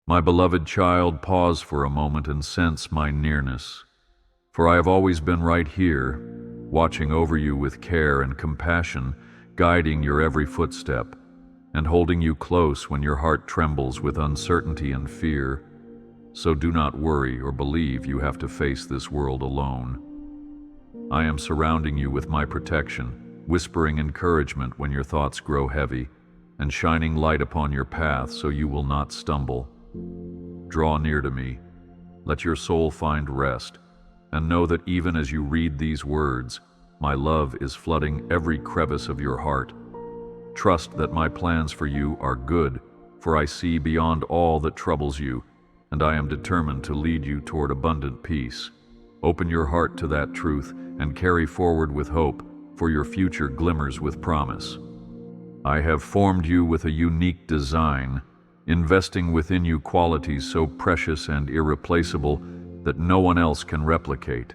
My beloved child, pause for a moment and sense my nearness, for I have always been right here, watching over you with care and compassion, guiding your every footstep, and holding you close when your heart trembles with uncertainty and fear. So do not worry or believe you have to face this world alone. I am surrounding you with my protection, whispering encouragement when your thoughts grow heavy, and shining light upon your path so you will not stumble. Draw near to me, let your soul find rest, and know that even as you read these words, my love is flooding every crevice of your heart. Trust that my plans for you are good, for I see beyond all that troubles you, and I am determined to lead you toward abundant peace. Open your heart to that truth and carry forward with hope, for your future glimmers with promise. I have formed you with a unique design, investing within you qualities so precious and irreplaceable that no one else can replicate.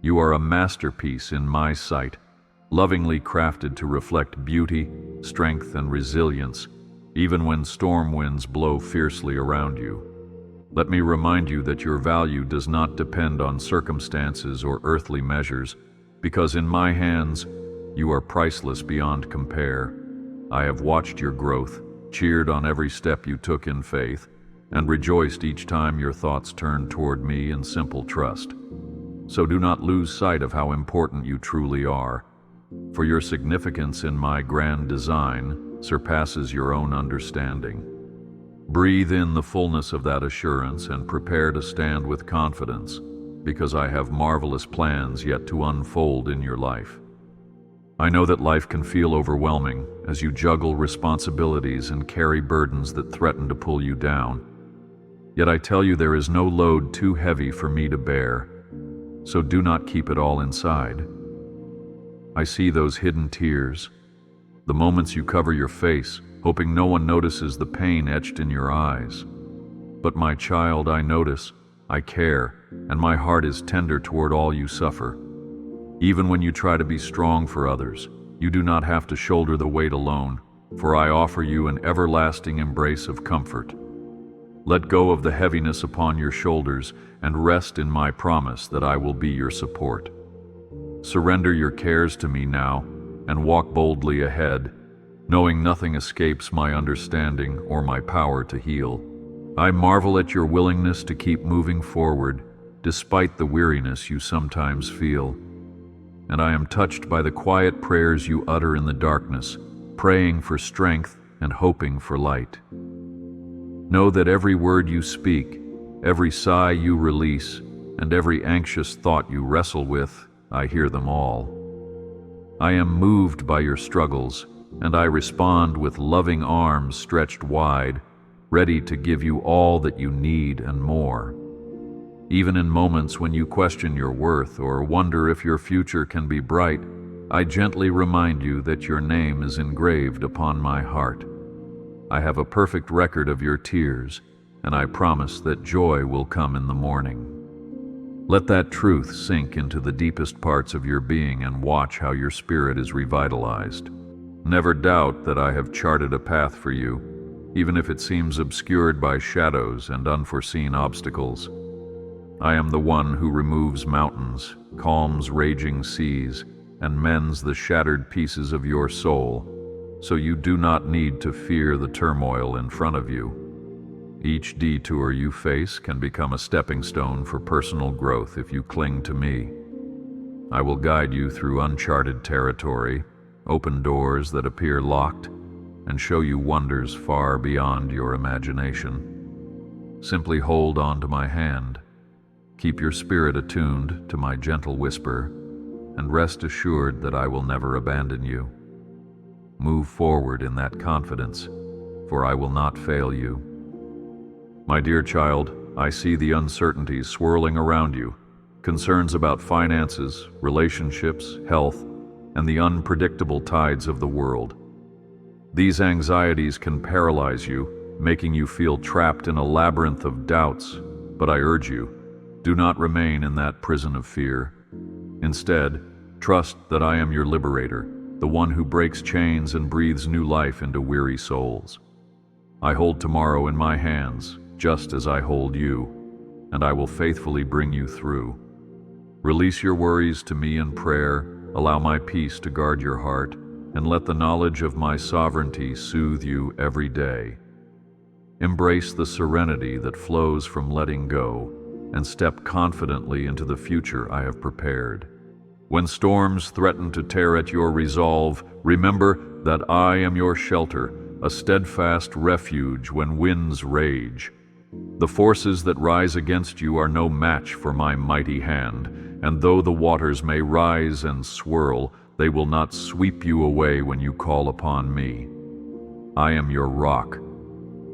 You are a masterpiece in my sight, lovingly crafted to reflect beauty, strength, and resilience, even when storm winds blow fiercely around you. Let me remind you that your value does not depend on circumstances or earthly measures, because in my hands, you are priceless beyond compare. I have watched your growth, cheered on every step you took in faith, and rejoiced each time your thoughts turned toward me in simple trust. So do not lose sight of how important you truly are, for your significance in my grand design surpasses your own understanding. Breathe in the fullness of that assurance and prepare to stand with confidence, because I have marvelous plans yet to unfold in your life. I know that life can feel overwhelming as you juggle responsibilities and carry burdens that threaten to pull you down. Yet I tell you there is no load too heavy for me to bear, so do not keep it all inside. I see those hidden tears, the moments you cover your face, hoping no one notices the pain etched in your eyes. But my child, I notice, I care, and my heart is tender toward all you suffer. Even when you try to be strong for others, you do not have to shoulder the weight alone, for I offer you an everlasting embrace of comfort. Let go of the heaviness upon your shoulders and rest in my promise that I will be your support. Surrender your cares to me now and walk boldly ahead, knowing nothing escapes my understanding or my power to heal. I marvel at your willingness to keep moving forward, despite the weariness you sometimes feel. And I am touched by the quiet prayers you utter in the darkness, praying for strength and hoping for light. Know that every word you speak, every sigh you release, and every anxious thought you wrestle with, I hear them all. I am moved by your struggles, and I respond with loving arms stretched wide, ready to give you all that you need and more. Even in moments when you question your worth or wonder if your future can be bright, I gently remind you that your name is engraved upon my heart. I have a perfect record of your tears, and I promise that joy will come in the morning. Let that truth sink into the deepest parts of your being and watch how your spirit is revitalized. Never doubt that I have charted a path for you, even if it seems obscured by shadows and unforeseen obstacles. I am the one who removes mountains, calms raging seas, and mends the shattered pieces of your soul, so you do not need to fear the turmoil in front of you. Each detour you face can become a stepping stone for personal growth if you cling to me. I will guide you through uncharted territory, open doors that appear locked, and show you wonders far beyond your imagination. Simply hold on to my hand. Keep your spirit attuned to my gentle whisper, and rest assured that I will never abandon you. Move forward in that confidence, for I will not fail you. My dear child, I see the uncertainties swirling around you, concerns about finances, relationships, health, and the unpredictable tides of the world. These anxieties can paralyze you, making you feel trapped in a labyrinth of doubts, but I urge you, do not remain in that prison of fear. Instead, trust that I am your liberator, the one who breaks chains and breathes new life into weary souls. I hold tomorrow in my hands, just as I hold you, and I will faithfully bring you through. Release your worries to me in prayer, allow my peace to guard your heart, and let the knowledge of my sovereignty soothe you every day. Embrace the serenity that flows from letting go, and step confidently into the future I have prepared. When storms threaten to tear at your resolve, remember that I am your shelter, a steadfast refuge when winds rage. The forces that rise against you are no match for my mighty hand, and though the waters may rise and swirl, they will not sweep you away when you call upon me. I am your rock,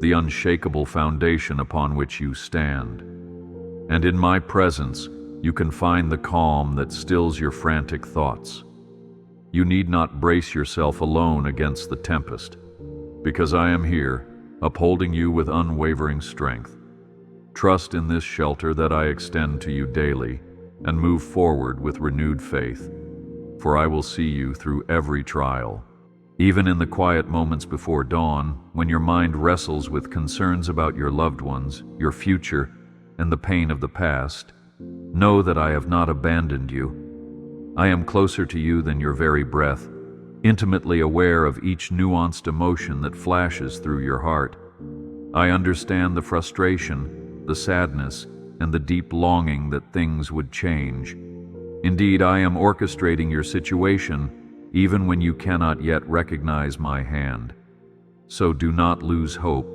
the unshakable foundation upon which you stand. And in my presence, you can find the calm that stills your frantic thoughts. You need not brace yourself alone against the tempest, because I am here, upholding you with unwavering strength. Trust in this shelter that I extend to you daily, and move forward with renewed faith, for I will see you through every trial. Even in the quiet moments before dawn, when your mind wrestles with concerns about your loved ones, your future, and the pain of the past, know that I have not abandoned you. I am closer to you than your very breath, intimately aware of each nuanced emotion that flashes through your heart. I understand the frustration, the sadness, and the deep longing that things would change. Indeed, I am orchestrating your situation, even when you cannot yet recognize my hand. So do not lose hope,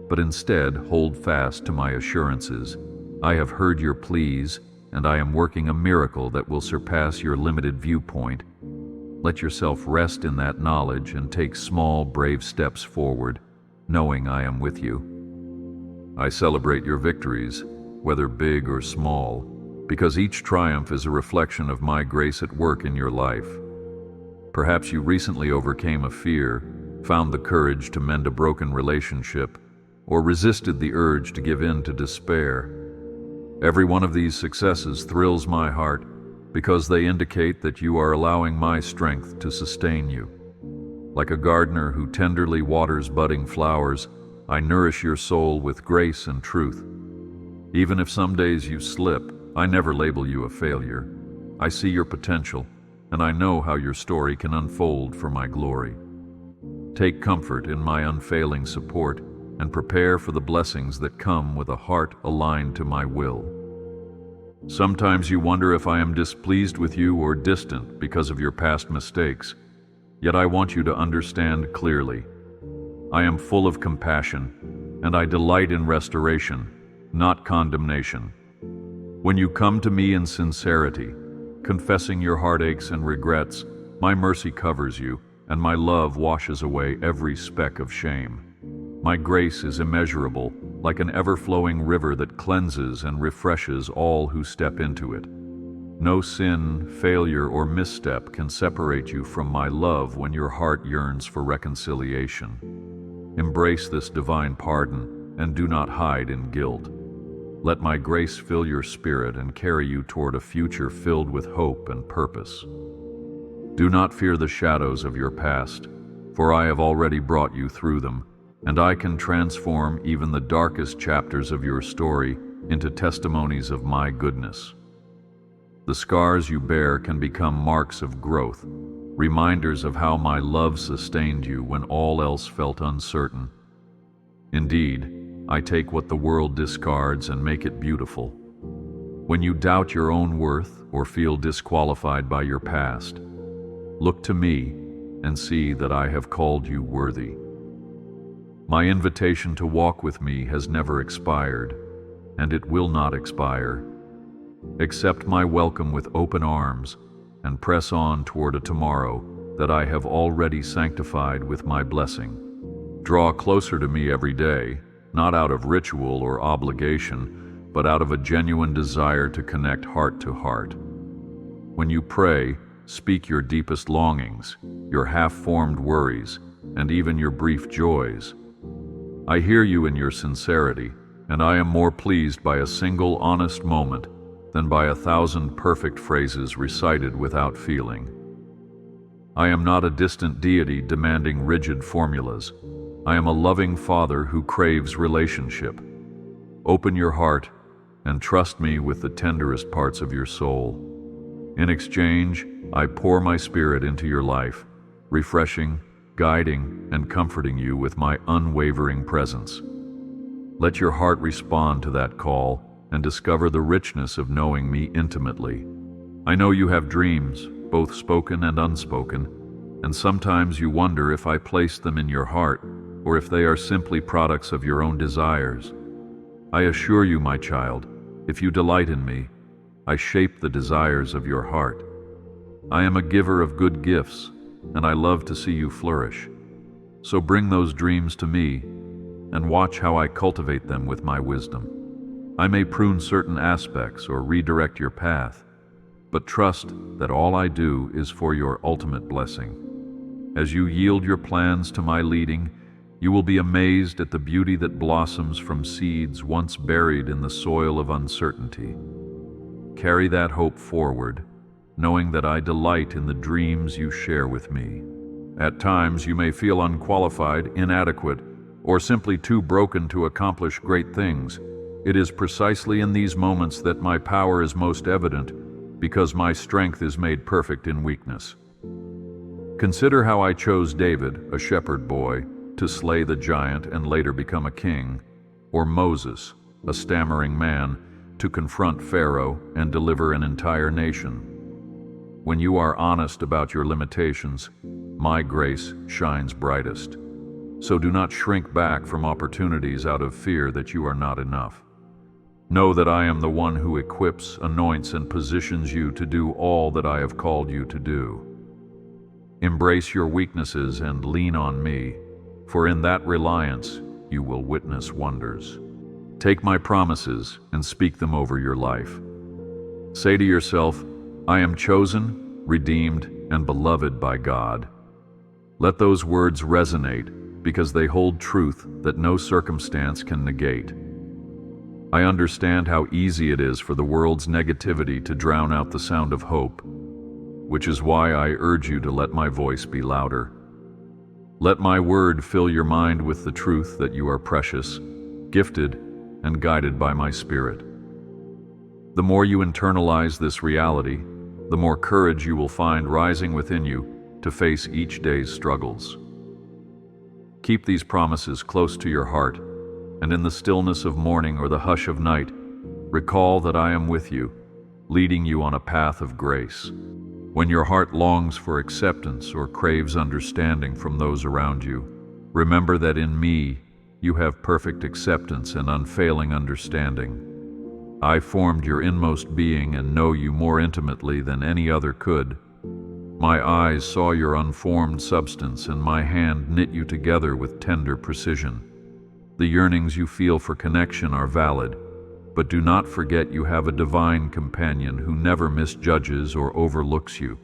but instead hold fast to my assurances. I have heard your pleas, and I am working a miracle that will surpass your limited viewpoint. Let yourself rest in that knowledge and take small, brave steps forward, knowing I am with you. I celebrate your victories, whether big or small, because each triumph is a reflection of my grace at work in your life. Perhaps you recently overcame a fear, found the courage to mend a broken relationship, or resisted the urge to give in to despair. Every one of these successes thrills my heart because they indicate that you are allowing my strength to sustain you. Like a gardener who tenderly waters budding flowers, I nourish your soul with grace and truth. Even if some days you slip, I never label you a failure. I see your potential, and I know how your story can unfold for my glory. Take comfort in my unfailing support and prepare for the blessings that come with a heart aligned to my will. Sometimes you wonder if I am displeased with you or distant because of your past mistakes, yet I want you to understand clearly. I am full of compassion, and I delight in restoration, not condemnation. When you come to me in sincerity, confessing your heartaches and regrets, my mercy covers you, and my love washes away every speck of shame. My grace is immeasurable, like an ever-flowing river that cleanses and refreshes all who step into it. No sin, failure, or misstep can separate you from my love when your heart yearns for reconciliation. Embrace this divine pardon and do not hide in guilt. Let my grace fill your spirit and carry you toward a future filled with hope and purpose. Do not fear the shadows of your past, for I have already brought you through them, and I can transform even the darkest chapters of your story into testimonies of my goodness. The scars you bear can become marks of growth, reminders of how my love sustained you when all else felt uncertain. Indeed, I take what the world discards and make it beautiful. When you doubt your own worth or feel disqualified by your past, look to me and see that I have called you worthy. My invitation to walk with me has never expired, and it will not expire. Accept my welcome with open arms and press on toward a tomorrow that I have already sanctified with my blessing. Draw closer to me every day, not out of ritual or obligation, but out of a genuine desire to connect heart to heart. When you pray, speak your deepest longings, your half-formed worries, and even your brief joys. I hear you in your sincerity, and I am more pleased by a single honest moment than by 1,000 perfect phrases recited without feeling. I am not a distant deity demanding rigid formulas. I am a loving Father who craves relationship. Open your heart and trust me with the tenderest parts of your soul. In exchange, I pour my Spirit into your life, refreshing, guiding, and comforting you with my unwavering presence. Let your heart respond to that call and discover the richness of knowing me intimately. I know you have dreams, both spoken and unspoken, and sometimes you wonder if I placed them in your heart or if they are simply products of your own desires. I assure you, my child, if you delight in me, I shape the desires of your heart. I am a giver of good gifts, and I love to see you flourish. So bring those dreams to me, and watch how I cultivate them with my wisdom. I may prune certain aspects or redirect your path, but trust that all I do is for your ultimate blessing. As you yield your plans to my leading, you will be amazed at the beauty that blossoms from seeds once buried in the soil of uncertainty. Carry that hope forward, knowing that I delight in the dreams you share with me. At times you may feel unqualified, inadequate, or simply too broken to accomplish great things. It is precisely in these moments that my power is most evident, because my strength is made perfect in weakness. Consider how I chose David, a shepherd boy, to slay the giant and later become a king, or Moses, a stammering man, to confront Pharaoh and deliver an entire nation. When you are honest about your limitations, my grace shines brightest. So do not shrink back from opportunities out of fear that you are not enough. Know that I am the one who equips, anoints, and positions you to do all that I have called you to do. Embrace your weaknesses and lean on me, for in that reliance you will witness wonders. Take my promises and speak them over your life. Say to yourself, I am chosen, redeemed, and beloved by God. Let those words resonate because they hold truth that no circumstance can negate. I understand how easy it is for the world's negativity to drown out the sound of hope, which is why I urge you to let my voice be louder. Let my word fill your mind with the truth that you are precious, gifted, and guided by my Spirit. The more you internalize this reality, the more courage you will find rising within you to face each day's struggles. Keep these promises close to your heart, and in the stillness of morning or the hush of night, recall that I am with you, leading you on a path of grace. When your heart longs for acceptance or craves understanding from those around you, remember that in me you have perfect acceptance and unfailing understanding. I formed your inmost being and know you more intimately than any other could. My eyes saw your unformed substance, and my hand knit you together with tender precision. The yearnings you feel for connection are valid, but do not forget you have a divine companion who never misjudges or overlooks you.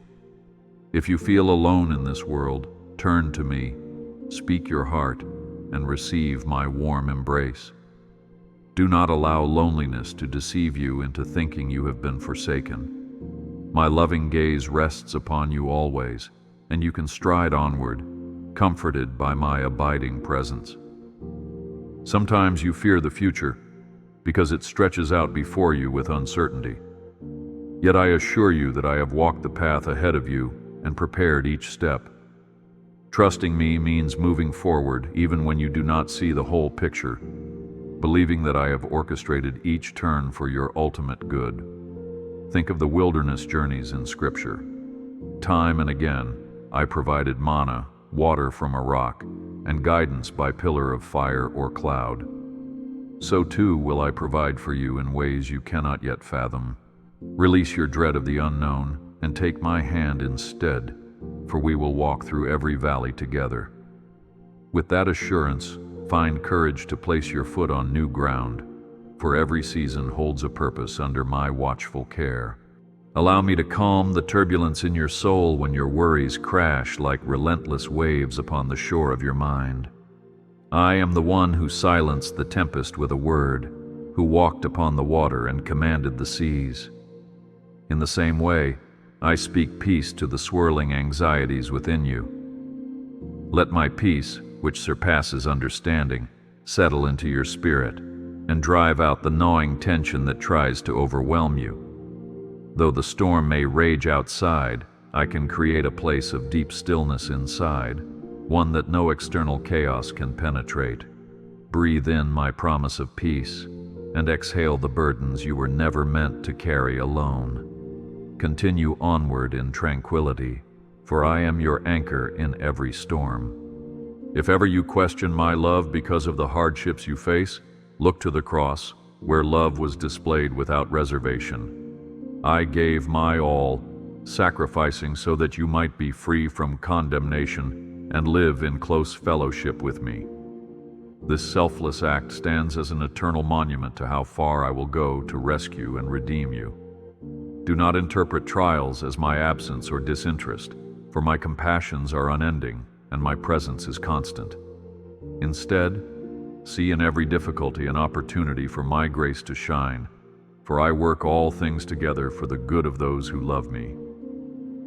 If you feel alone in this world, turn to me, speak your heart, and receive my warm embrace. Do not allow loneliness to deceive you into thinking you have been forsaken. My loving gaze rests upon you always, and you can stride onward, comforted by my abiding presence. Sometimes you fear the future, because it stretches out before you with uncertainty. Yet I assure you that I have walked the path ahead of you and prepared each step. Trusting me means moving forward even when you do not see the whole picture, believing that I have orchestrated each turn for your ultimate good. Think of the wilderness journeys in Scripture. Time and again, I provided manna, water from a rock, and guidance by pillar of fire or cloud. So too will I provide for you in ways you cannot yet fathom. Release your dread of the unknown and take my hand instead, for we will walk through every valley together. With that assurance, find courage to place your foot on new ground, for every season holds a purpose under my watchful care. Allow me to calm the turbulence in your soul when your worries crash like relentless waves upon the shore of your mind. I am the one who silenced the tempest with a word, who walked upon the water and commanded the seas. In the same way, I speak peace to the swirling anxieties within you. Let my peace, which surpasses understanding, settle into your spirit, and drive out the gnawing tension that tries to overwhelm you. Though the storm may rage outside, I can create a place of deep stillness inside, one that no external chaos can penetrate. Breathe in my promise of peace, and exhale the burdens you were never meant to carry alone. Continue onward in tranquility, for I am your anchor in every storm. If ever you question my love because of the hardships you face, look to the cross, where love was displayed without reservation. I gave my all, sacrificing so that you might be free from condemnation and live in close fellowship with me. This selfless act stands as an eternal monument to how far I will go to rescue and redeem you. Do not interpret trials as my absence or disinterest, for my compassions are unending and my presence is constant. Instead, see in every difficulty an opportunity for my grace to shine, for I work all things together for the good of those who love me.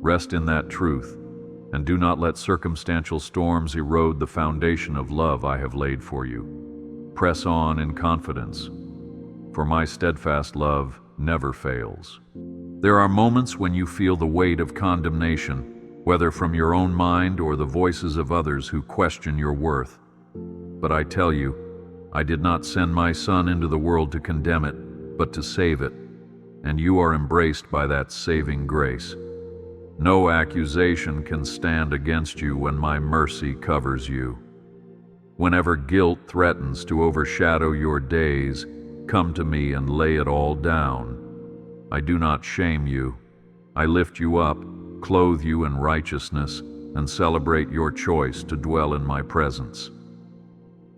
Rest in that truth, and do not let circumstantial storms erode the foundation of love I have laid for you. Press on in confidence, for my steadfast love never fails. There are moments when you feel the weight of condemnation, whether from your own mind or the voices of others who question your worth. But I tell you, I did not send my Son into the world to condemn it, but to save it, and you are embraced by that saving grace. No accusation can stand against you when my mercy covers you. Whenever guilt threatens to overshadow your days, come to me and lay it all down. I do not shame you. I lift you up, clothe you in righteousness, and celebrate your choice to dwell in my presence.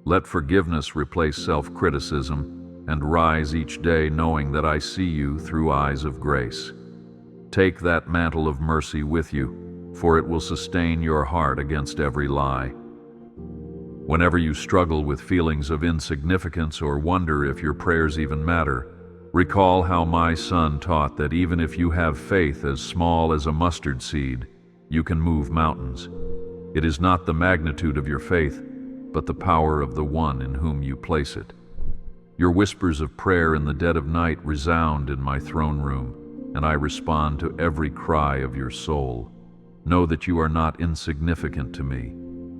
Let forgiveness replace self-criticism, and rise each day knowing that I see you through eyes of grace. Take that mantle of mercy with you, for it will sustain your heart against every lie. Whenever you struggle with feelings of insignificance or wonder if your prayers even matter, recall how my Son taught that even if you have faith as small as a mustard seed, you can move mountains. It is not the magnitude of your faith, but the power of the one in whom you place it. Your whispers of prayer in the dead of night resound in my throne room, and I respond to every cry of your soul. Know that you are not insignificant to me.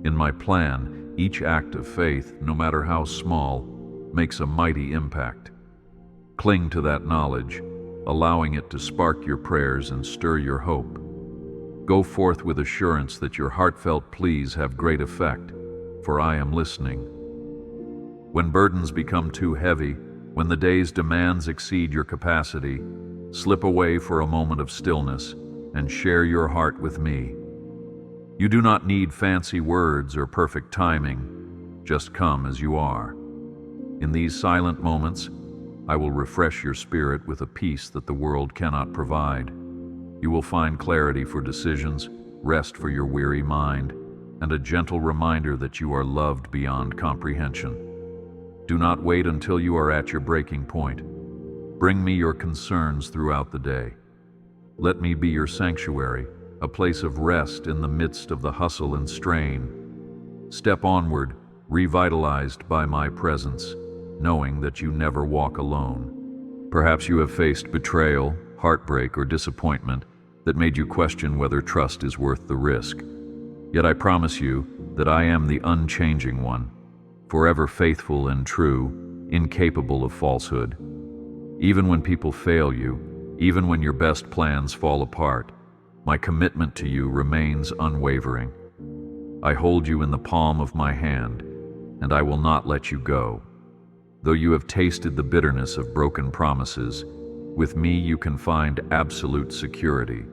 In my plan, each act of faith, no matter how small, makes a mighty impact. Cling to that knowledge, allowing it to spark your prayers and stir your hope. Go forth with assurance that your heartfelt pleas have great effect, for I am listening. When burdens become too heavy, when the day's demands exceed your capacity, slip away for a moment of stillness and share your heart with me. You do not need fancy words or perfect timing, just come as you are. In these silent moments, I will refresh your spirit with a peace that the world cannot provide. You will find clarity for decisions, rest for your weary mind, and a gentle reminder that you are loved beyond comprehension. Do not wait until you are at your breaking point. Bring me your concerns throughout the day. Let me be your sanctuary, a place of rest in the midst of the hustle and strain. Step onward, revitalized by my presence, knowing that you never walk alone. Perhaps you have faced betrayal, heartbreak, or disappointment that made you question whether trust is worth the risk. Yet I promise you that I am the unchanging one, forever faithful and true, incapable of falsehood. Even when people fail you, even when your best plans fall apart, my commitment to you remains unwavering. I hold you in the palm of my hand, and I will not let you go. Though you have tasted the bitterness of broken promises, with me you can find absolute security.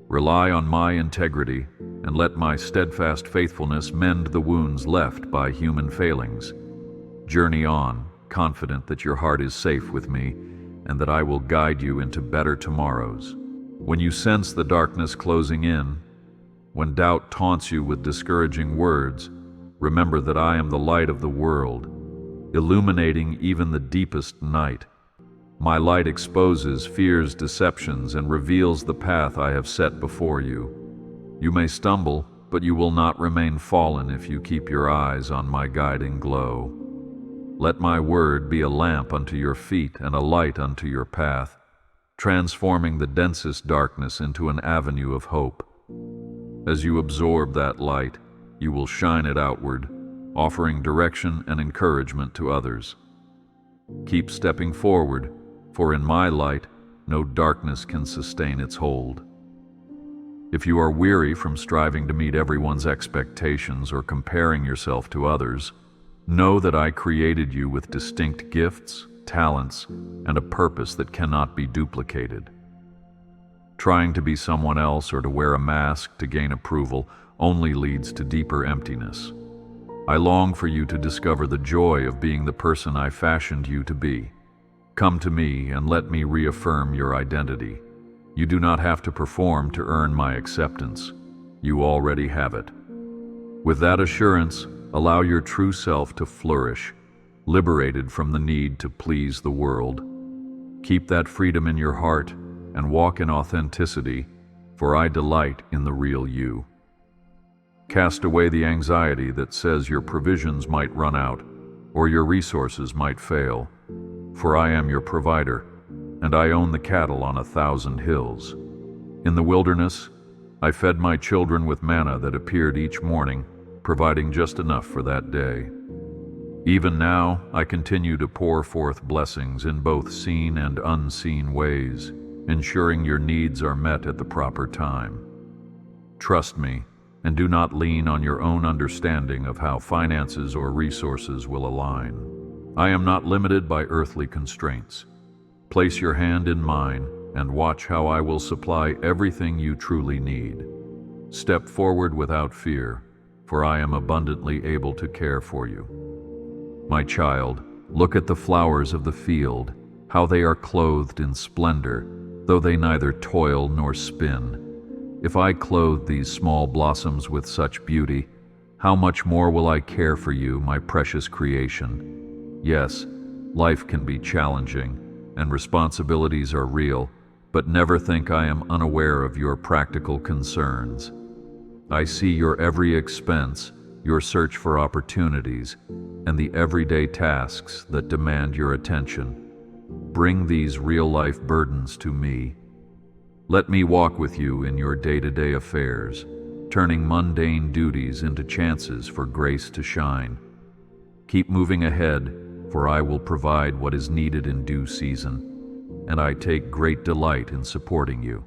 Rely on my integrity, and let my steadfast faithfulness mend the wounds left by human failings. Journey on, confident that your heart is safe with me, and that I will guide you into better tomorrows. When you sense the darkness closing in, when doubt taunts you with discouraging words, remember that I am the light of the world, illuminating even the deepest night. My light exposes fear's deceptions and reveals the path I have set before you. You may stumble, but you will not remain fallen if you keep your eyes on my guiding glow. Let my word be a lamp unto your feet and a light unto your path, transforming the densest darkness into an avenue of hope. As you absorb that light, you will shine it outward, offering direction and encouragement to others. Keep stepping forward, for in my light, no darkness can sustain its hold. If you are weary from striving to meet everyone's expectations or comparing yourself to others, know that I created you with distinct gifts, talents, and a purpose that cannot be duplicated. Trying to be someone else or to wear a mask to gain approval only leads to deeper emptiness. I long for you to discover the joy of being the person I fashioned you to be. Come to me and let me reaffirm your identity. You do not have to perform to earn my acceptance. You already have it. With that assurance, allow your true self to flourish, liberated from the need to please the world. Keep that freedom in your heart and walk in authenticity, for I delight in the real you. Cast away the anxiety that says your provisions might run out or your resources might fail, for I am your provider, and I own the cattle on 1,000 hills. In the wilderness, I fed my children with manna that appeared each morning, providing just enough for that day. Even now, I continue to pour forth blessings in both seen and unseen ways, ensuring your needs are met at the proper time. Trust me, and do not lean on your own understanding of how finances or resources will align. I am not limited by earthly constraints. Place your hand in mine and watch how I will supply everything you truly need. Step forward without fear, for I am abundantly able to care for you. My child, look at the flowers of the field, how they are clothed in splendor, though they neither toil nor spin. If I clothe these small blossoms with such beauty, how much more will I care for you, my precious creation? Yes, life can be challenging, and responsibilities are real, but never think I am unaware of your practical concerns. I see your every expense, your search for opportunities, and the everyday tasks that demand your attention. Bring these real-life burdens to me. Let me walk with you in your day-to-day affairs, turning mundane duties into chances for grace to shine. Keep moving ahead, for I will provide what is needed in due season, and I take great delight in supporting you.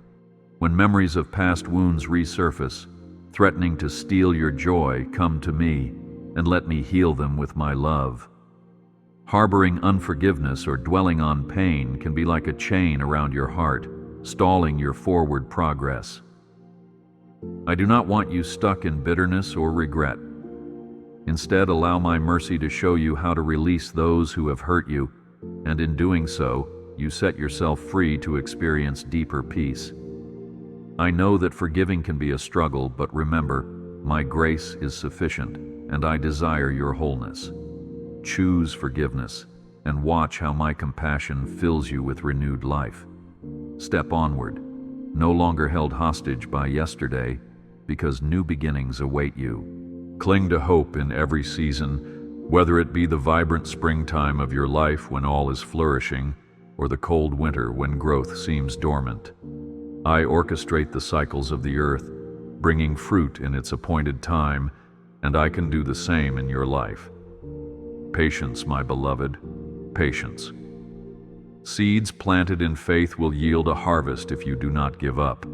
When memories of past wounds resurface, threatening to steal your joy, come to me, and let me heal them with my love. Harboring unforgiveness or dwelling on pain can be like a chain around your heart, stalling your forward progress. I do not want you stuck in bitterness or regret. Instead, allow my mercy to show you how to release those who have hurt you, and in doing so, you set yourself free to experience deeper peace. I know that forgiving can be a struggle, but remember, my grace is sufficient, and I desire your wholeness. Choose forgiveness, and watch how my compassion fills you with renewed life. Step onward, no longer held hostage by yesterday, because new beginnings await you. Cling to hope in every season, whether it be the vibrant springtime of your life when all is flourishing, or the cold winter when growth seems dormant. I orchestrate the cycles of the earth, bringing fruit in its appointed time, and I can do the same in your life. Patience, my beloved, patience. Seeds planted in faith will yield a harvest if you do not give up.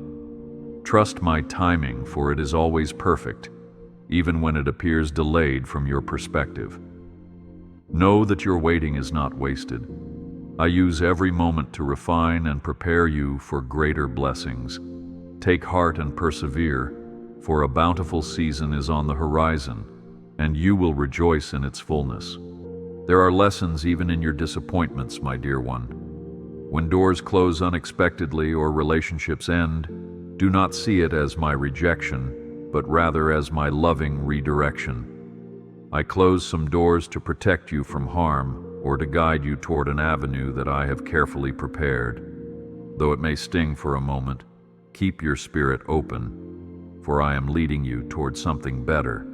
Trust my timing, for it is always perfect, even when it appears delayed from your perspective. Know that your waiting is not wasted. I use every moment to refine and prepare you for greater blessings. Take heart and persevere, for a bountiful season is on the horizon, and you will rejoice in its fullness. There are lessons even in your disappointments, my dear one. When doors close unexpectedly or relationships end, do not see it as my rejection, but rather as my loving redirection. I close some doors to protect you from harm or to guide you toward an avenue that I have carefully prepared. Though it may sting for a moment, keep your spirit open, for I am leading you toward something better.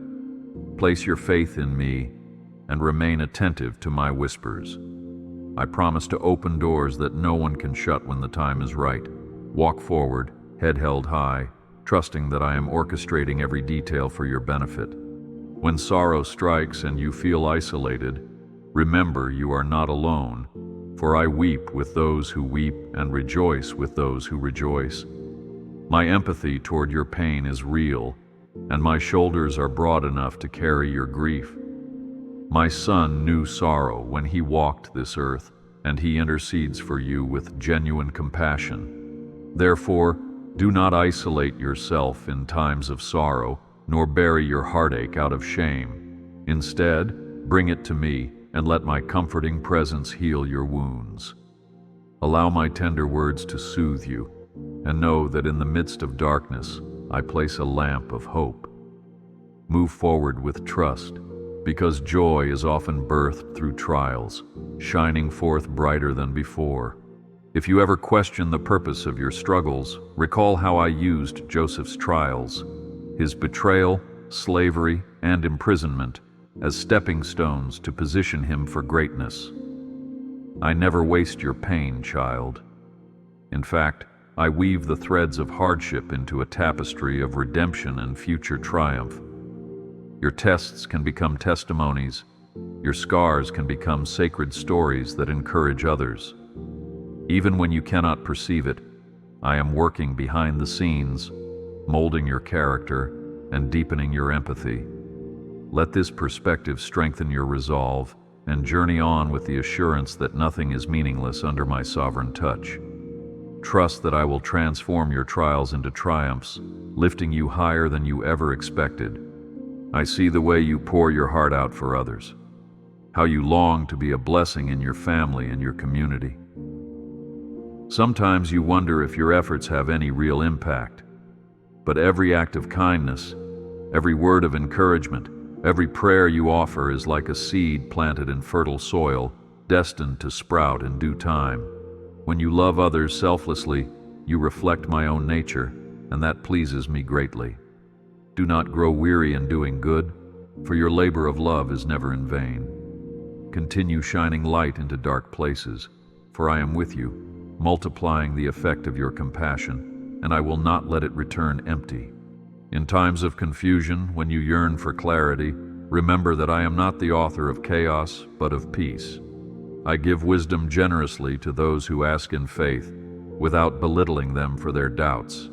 Place your faith in me, and remain attentive to my whispers. I promise to open doors that no one can shut when the time is right. Walk forward, head held high, trusting that I am orchestrating every detail for your benefit. When sorrow strikes and you feel isolated, remember you are not alone, for I weep with those who weep and rejoice with those who rejoice. My empathy toward your pain is real, and my shoulders are broad enough to carry your grief. My son knew sorrow when he walked this earth, and he intercedes for you with genuine compassion. Therefore, do not isolate yourself in times of sorrow, nor bury your heartache out of shame. Instead, bring it to me, and let my comforting presence heal your wounds. Allow my tender words to soothe you, and know that in the midst of darkness, I place a lamp of hope. Move forward with trust, because joy is often birthed through trials, shining forth brighter than before. If you ever question the purpose of your struggles, recall how I used Joseph's trials, his betrayal, slavery, and imprisonment, as stepping stones to position him for greatness. I never waste your pain, child. In fact, I weave the threads of hardship into a tapestry of redemption and future triumph. Your tests can become testimonies. Your scars can become sacred stories that encourage others. Even when you cannot perceive it, I am working behind the scenes, molding your character and deepening your empathy. Let this perspective strengthen your resolve and journey on with the assurance that nothing is meaningless under my sovereign touch. Trust that I will transform your trials into triumphs, lifting you higher than you ever expected. I see the way you pour your heart out for others, how you long to be a blessing in your family and your community. Sometimes you wonder if your efforts have any real impact, but every act of kindness, every word of encouragement, every prayer you offer is like a seed planted in fertile soil, destined to sprout in due time. When you love others selflessly, you reflect my own nature, and that pleases me greatly. Do not grow weary in doing good, for your labor of love is never in vain. Continue shining light into dark places, for I am with you, multiplying the effect of your compassion, and I will not let it return empty. In times of confusion, when you yearn for clarity, remember that I am not the author of chaos, but of peace. I give wisdom generously to those who ask in faith, without belittling them for their doubts.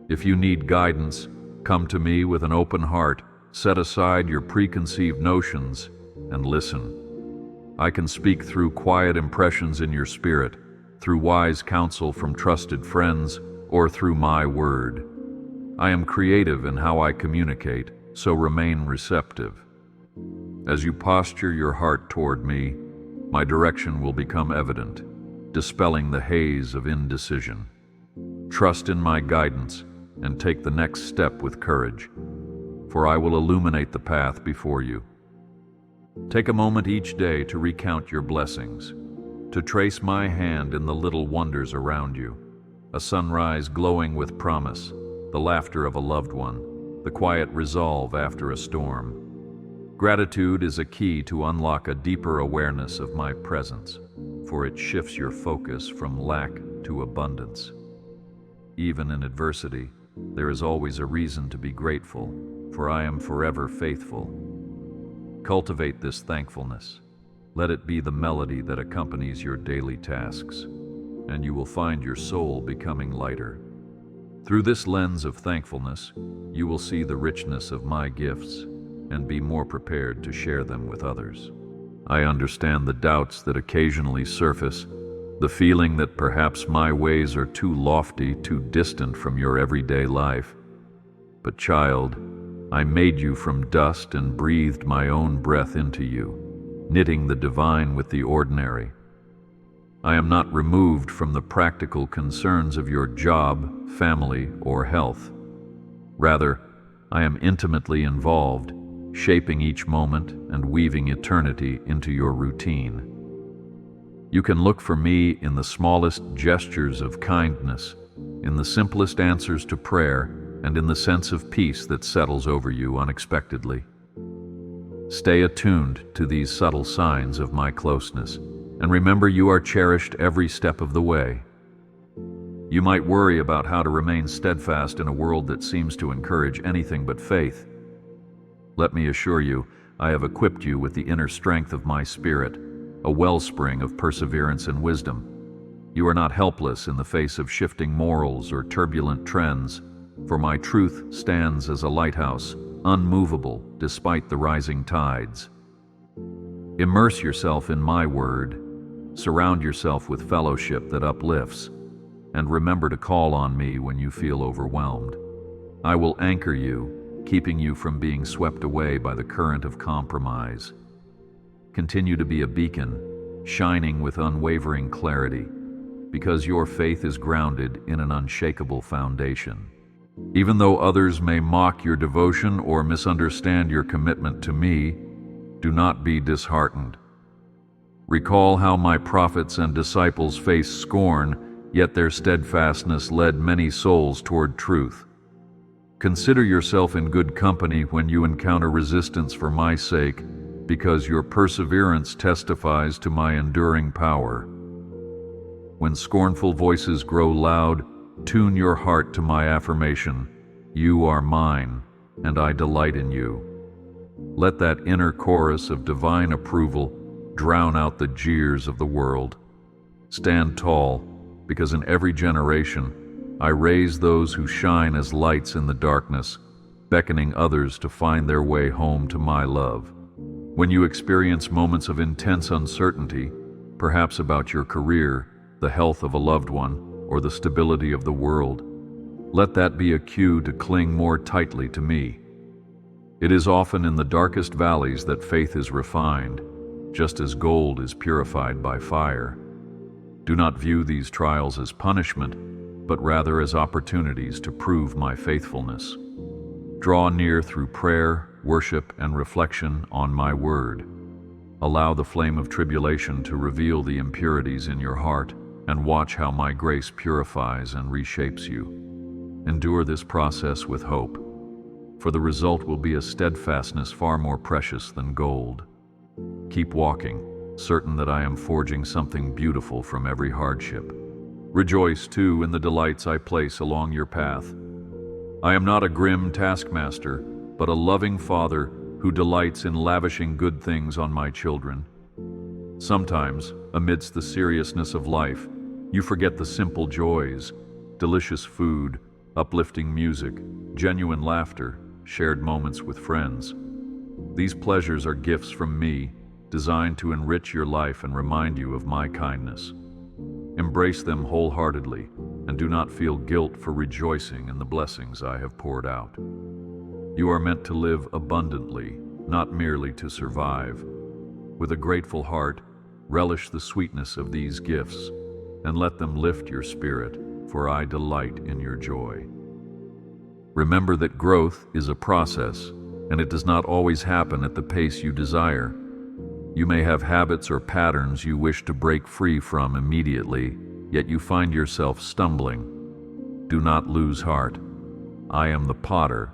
If you need guidance, come to me with an open heart, set aside your preconceived notions, and listen. I can speak through quiet impressions in your spirit, through wise counsel from trusted friends, or through my word. I am creative in how I communicate, so remain receptive. As you posture your heart toward me, my direction will become evident, dispelling the haze of indecision. Trust in my guidance and take the next step with courage, for I will illuminate the path before you. Take a moment each day to recount your blessings, to trace my hand in the little wonders around you, a sunrise glowing with promise, the laughter of a loved one, the quiet resolve after a storm. Gratitude is a key to unlock a deeper awareness of my presence, for it shifts your focus from lack to abundance. Even in adversity, there is always a reason to be grateful, for I am forever faithful. Cultivate this thankfulness. Let it be the melody that accompanies your daily tasks, and you will find your soul becoming lighter. Through this lens of thankfulness, you will see the richness of my gifts and be more prepared to share them with others. I understand the doubts that occasionally surface, the feeling that perhaps my ways are too lofty, too distant from your everyday life. But child, I made you from dust and breathed my own breath into you, knitting the divine with the ordinary. I am not removed from the practical concerns of your job, family, or health. Rather, I am intimately involved, shaping each moment and weaving eternity into your routine. You can look for me in the smallest gestures of kindness, in the simplest answers to prayer, and in the sense of peace that settles over you unexpectedly. Stay attuned to these subtle signs of my closeness, and remember you are cherished every step of the way. You might worry about how to remain steadfast in a world that seems to encourage anything but faith. Let me assure you, I have equipped you with the inner strength of my Spirit, a wellspring of perseverance and wisdom. You are not helpless in the face of shifting morals or turbulent trends, for my truth stands as a lighthouse, unmovable despite the rising tides. Immerse yourself in my word, surround yourself with fellowship that uplifts, and remember to call on me when you feel overwhelmed. I will anchor you, keeping you from being swept away by the current of compromise. Continue to be a beacon, shining with unwavering clarity, because your faith is grounded in an unshakable foundation. Even though others may mock your devotion or misunderstand your commitment to me, do not be disheartened. Recall how my prophets and disciples faced scorn, yet their steadfastness led many souls toward truth. Consider yourself in good company when you encounter resistance for my sake, because your perseverance testifies to my enduring power. When scornful voices grow loud, tune your heart to my affirmation, "You are mine, and I delight in you." Let that inner chorus of divine approval drown out the jeers of the world. Stand tall, because in every generation, I raise those who shine as lights in the darkness, beckoning others to find their way home to my love. When you experience moments of intense uncertainty, perhaps about your career, the health of a loved one, or the stability of the world, let that be a cue to cling more tightly to me. It is often in the darkest valleys that faith is refined, just as gold is purified by fire. Do not view these trials as punishment, but rather as opportunities to prove my faithfulness. Draw near through prayer, worship, and reflection on my word. Allow the flame of tribulation to reveal the impurities in your heart, and watch how my grace purifies and reshapes you. Endure this process with hope, for the result will be a steadfastness far more precious than gold. Keep walking, certain that I am forging something beautiful from every hardship. Rejoice, too, in the delights I place along your path. I am not a grim taskmaster, but a loving father who delights in lavishing good things on my children. Sometimes, amidst the seriousness of life, you forget the simple joys, delicious food, uplifting music, genuine laughter, shared moments with friends. These pleasures are gifts from me, designed to enrich your life and remind you of my kindness. Embrace them wholeheartedly, and do not feel guilt for rejoicing in the blessings I have poured out. You are meant to live abundantly, not merely to survive. With a grateful heart, relish the sweetness of these gifts, and let them lift your spirit, for I delight in your joy. Remember that growth is a process, and it does not always happen at the pace you desire. You may have habits or patterns you wish to break free from immediately, yet you find yourself stumbling. Do not lose heart. I am the potter,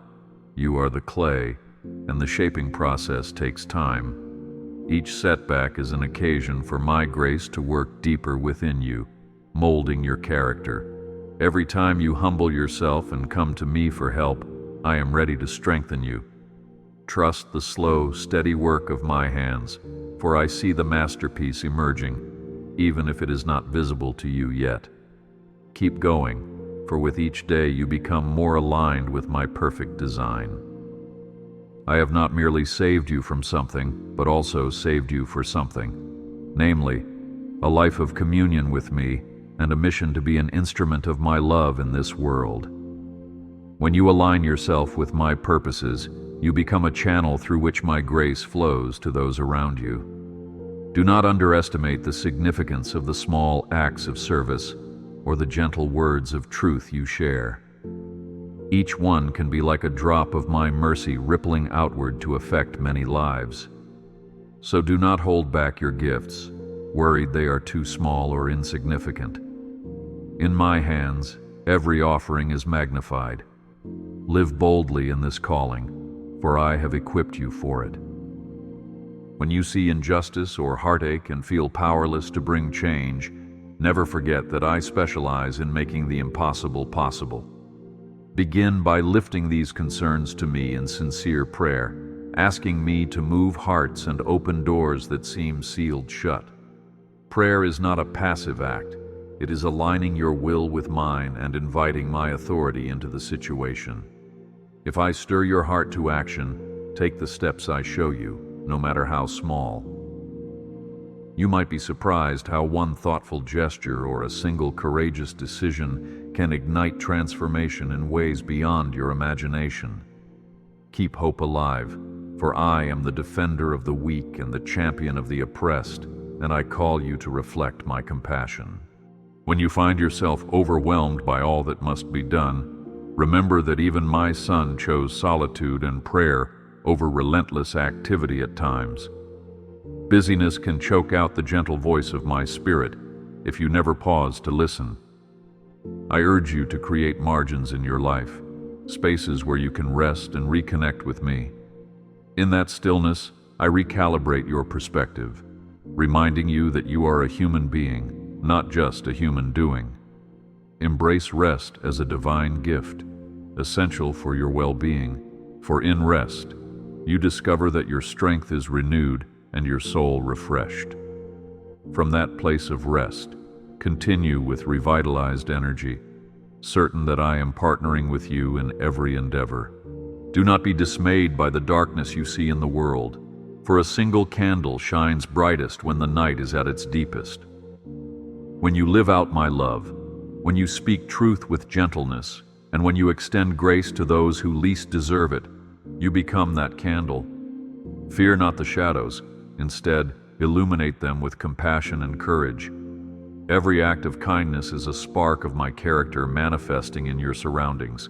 you are the clay, and the shaping process takes time. Each setback is an occasion for my grace to work deeper within you, molding your character. Every time you humble yourself and come to me for help, I am ready to strengthen you. Trust the slow, steady work of my hands, for I see the masterpiece emerging, even if it is not visible to you yet. Keep going, for with each day you become more aligned with my perfect design. I have not merely saved you from something, but also saved you for something, namely, a life of communion with me and a mission to be an instrument of my love in this world. When you align yourself with my purposes, you become a channel through which my grace flows to those around you. Do not underestimate the significance of the small acts of service or the gentle words of truth you share. Each one can be like a drop of my mercy rippling outward to affect many lives. So do not hold back your gifts, worried they are too small or insignificant. In my hands, every offering is magnified. Live boldly in this calling, for I have equipped you for it. When you see injustice or heartache and feel powerless to bring change, never forget that I specialize in making the impossible possible. Begin by lifting these concerns to me in sincere prayer, asking me to move hearts and open doors that seem sealed shut. Prayer is not a passive act. It is aligning your will with mine and inviting my authority into the situation. If I stir your heart to action, take the steps I show you, no matter how small. You might be surprised how one thoughtful gesture or a single courageous decision can ignite transformation in ways beyond your imagination. Keep hope alive, for I am the defender of the weak and the champion of the oppressed, and I call you to reflect my compassion. When you find yourself overwhelmed by all that must be done, remember that even my son chose solitude and prayer over relentless activity at times. Busyness can choke out the gentle voice of my spirit if you never pause to listen. I urge you to create margins in your life, spaces where you can rest and reconnect with me. In that stillness, I recalibrate your perspective, reminding you that you are a human being, not just a human doing. Embrace rest as a divine gift, essential for your well-being, for in rest, you discover that your strength is renewed and your soul refreshed. From that place of rest, continue with revitalized energy, certain that I am partnering with you in every endeavor. Do not be dismayed by the darkness you see in the world, for a single candle shines brightest when the night is at its deepest. When you live out my love, when you speak truth with gentleness, and when you extend grace to those who least deserve it, you become that candle. Fear not the shadows. Instead, illuminate them with compassion and courage. Every act of kindness is a spark of my character manifesting in your surroundings.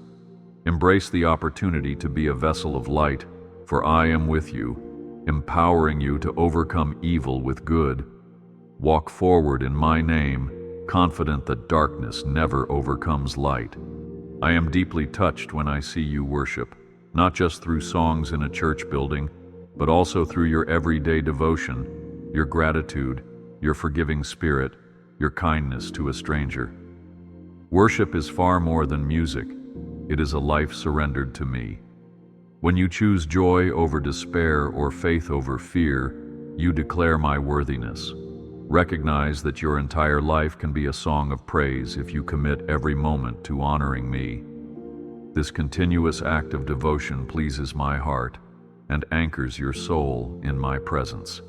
Embrace the opportunity to be a vessel of light, for I am with you, empowering you to overcome evil with good. Walk forward in my name, confident that darkness never overcomes light. I am deeply touched when I see you worship, not just through songs in a church building, but also through your everyday devotion, your gratitude, your forgiving spirit, your kindness to a stranger. Worship is far more than music. It is a life surrendered to me. When you choose joy over despair or faith over fear, you declare my worthiness. Recognize that your entire life can be a song of praise if you commit every moment to honoring me. This continuous act of devotion pleases my heart and anchors your soul in my presence.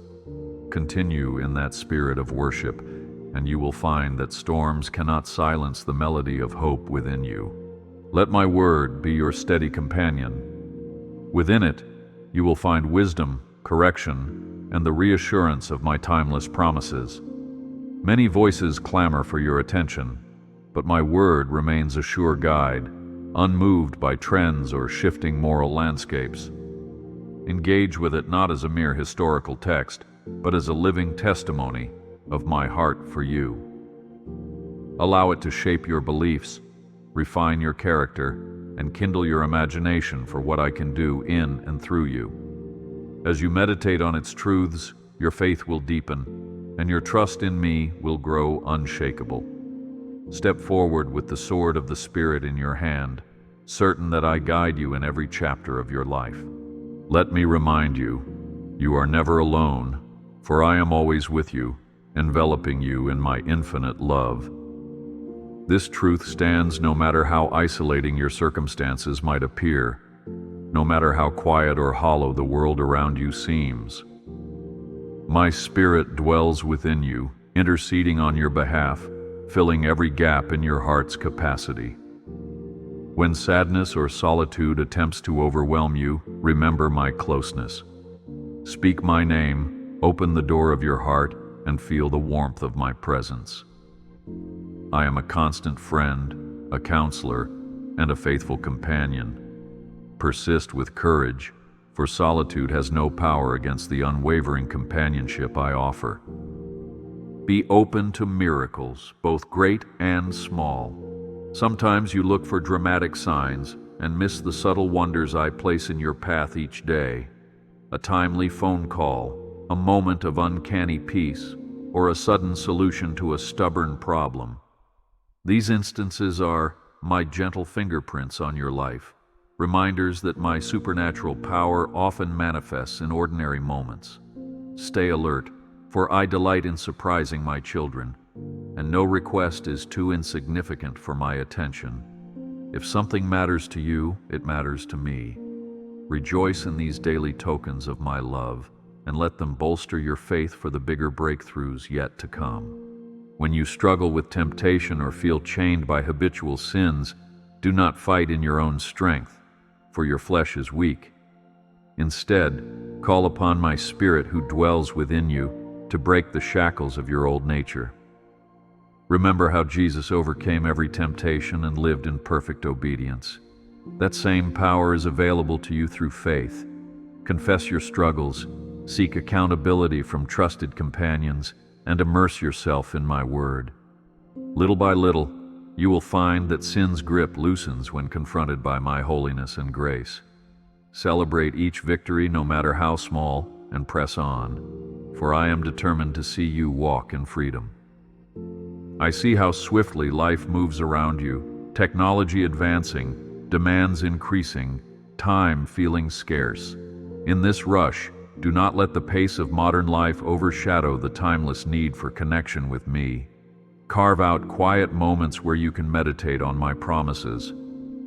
Continue in that spirit of worship, and you will find that storms cannot silence the melody of hope within you. Let my word be your steady companion. Within it, you will find wisdom, correction, and the reassurance of my timeless promises. Many voices clamor for your attention, but my word remains a sure guide, unmoved by trends or shifting moral landscapes. Engage with it not as a mere historical text, but as a living testimony of my heart for you. Allow it to shape your beliefs, refine your character, and kindle your imagination for what I can do in and through you. As you meditate on its truths, your faith will deepen, and your trust in me will grow unshakable. Step forward with the sword of the Spirit in your hand, certain that I guide you in every chapter of your life. Let me remind you, you are never alone, for I am always with you, enveloping you in my infinite love. This truth stands no matter how isolating your circumstances might appear, no matter how quiet or hollow the world around you seems. My Spirit dwells within you, interceding on your behalf, filling every gap in your heart's capacity. When sadness or solitude attempts to overwhelm you, remember my closeness. Speak my name, open the door of your heart, and feel the warmth of my presence. I am a constant friend, a counselor, and a faithful companion. Persist with courage, for solitude has no power against the unwavering companionship I offer. Be open to miracles, both great and small. Sometimes you look for dramatic signs and miss the subtle wonders I place in your path each day. A timely phone call, a moment of uncanny peace, or a sudden solution to a stubborn problem. These instances are my gentle fingerprints on your life, reminders that my supernatural power often manifests in ordinary moments. Stay alert, for I delight in surprising my children, and no request is too insignificant for my attention. If something matters to you, it matters to me. Rejoice in these daily tokens of my love, and let them bolster your faith for the bigger breakthroughs yet to come. When you struggle with temptation or feel chained by habitual sins, do not fight in your own strength, for your flesh is weak. Instead, call upon my Spirit who dwells within you to break the shackles of your old nature. Remember how Jesus overcame every temptation and lived in perfect obedience. That same power is available to you through faith. Confess your struggles, seek accountability from trusted companions, and immerse yourself in my word. Little by little, you will find that sin's grip loosens when confronted by my holiness and grace. Celebrate each victory, no matter how small, and press on, for I am determined to see you walk in freedom. I see how swiftly life moves around you, technology advancing, demands increasing, time feeling scarce. In this rush, do not let the pace of modern life overshadow the timeless need for connection with me. Carve out quiet moments where you can meditate on my promises,